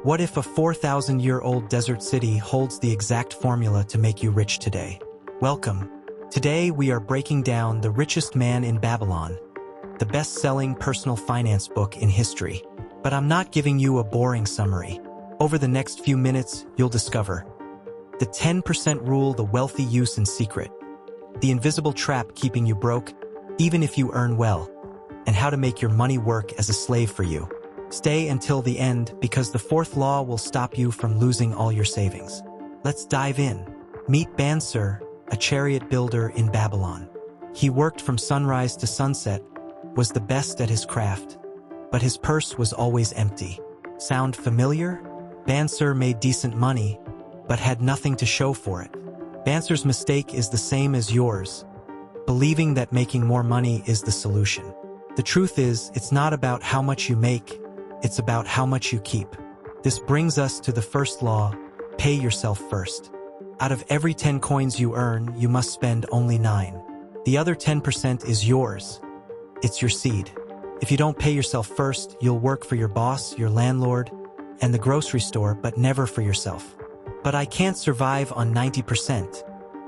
What if a 4,000-year-old desert city holds the exact formula to make you rich today? Welcome. Today we are breaking down The Richest Man in Babylon, the best-selling personal finance book in history. But I'm not giving you a boring summary. Over the next few minutes, you'll discover the 10% rule the wealthy use in secret, the invisible trap keeping you broke, even if you earn well, and how to make your money work as a slave for you. Stay until the end because the fourth law will stop you from losing all your savings. Let's dive in. Meet Bansir, a chariot builder in Babylon. He worked from sunrise to sunset, was the best at his craft, but his purse was always empty. Sound familiar? Bansir made decent money, but had nothing to show for it. Bansir's mistake is the same as yours, believing that making more money is the solution. The truth is, it's not about how much you make, it's about how much you keep. This brings us to the first law: pay yourself first. Out of every 10 coins you earn, you must spend only 9. The other 10% is yours. It's your seed. If you don't pay yourself first, you'll work for your boss, your landlord, and the grocery store, but never for yourself. But I can't survive on 90%,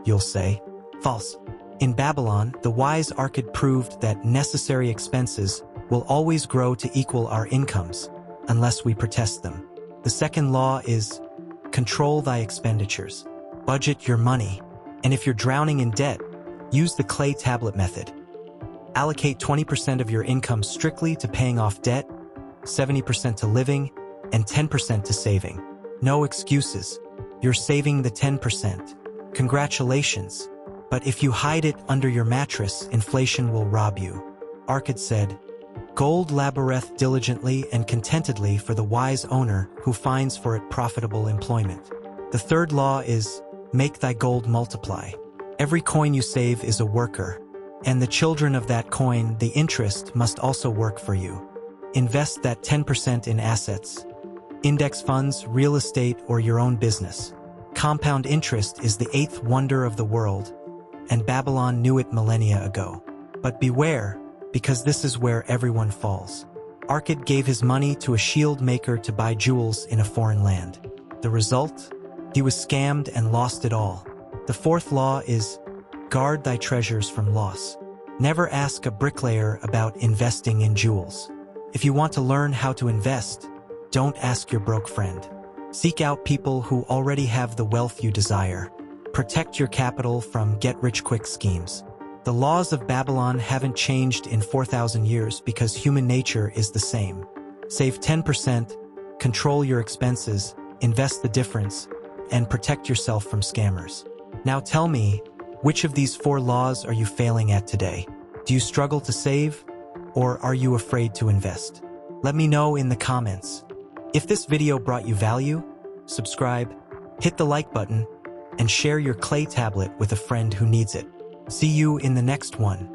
you'll say. False. In Babylon, the wise Arkad proved that necessary expenses will always grow to equal our incomes, unless we protest them. The second law is control thy expenditures. Budget your money. And if you're drowning in debt, use the clay tablet method. Allocate 20% of your income strictly to paying off debt, 70% to living, and 10% to saving. No excuses. You're saving the 10%. Congratulations. But if you hide it under your mattress, inflation will rob you. Arkad said, "Gold laboreth diligently and contentedly for the wise owner who finds for it profitable employment." The third law is make thy gold multiply. Every coin you save is a worker, and the children of that coin, the interest, must also work for you. Invest that 10% in assets, index funds, real estate, or your own business. Compound interest is the 8th wonder of the world, and Babylon knew it millennia ago. But beware, because this is where everyone falls. Arkad gave his money to a shield maker to buy jewels in a foreign land. The result? He was scammed and lost it all. The fourth law is guard thy treasures from loss. Never ask a bricklayer about investing in jewels. If you want to learn how to invest, don't ask your broke friend. Seek out people who already have the wealth you desire. Protect your capital from get-rich-quick schemes. The laws of Babylon haven't changed in 4,000 years because human nature is the same. Save 10%, control your expenses, invest the difference, and protect yourself from scammers. Now tell me, which of these 4 laws are you failing at today? Do you struggle to save, or are you afraid to invest? Let me know in the comments. If this video brought you value, subscribe, hit the like button, and share your clay tablet with a friend who needs it. See you in the next one.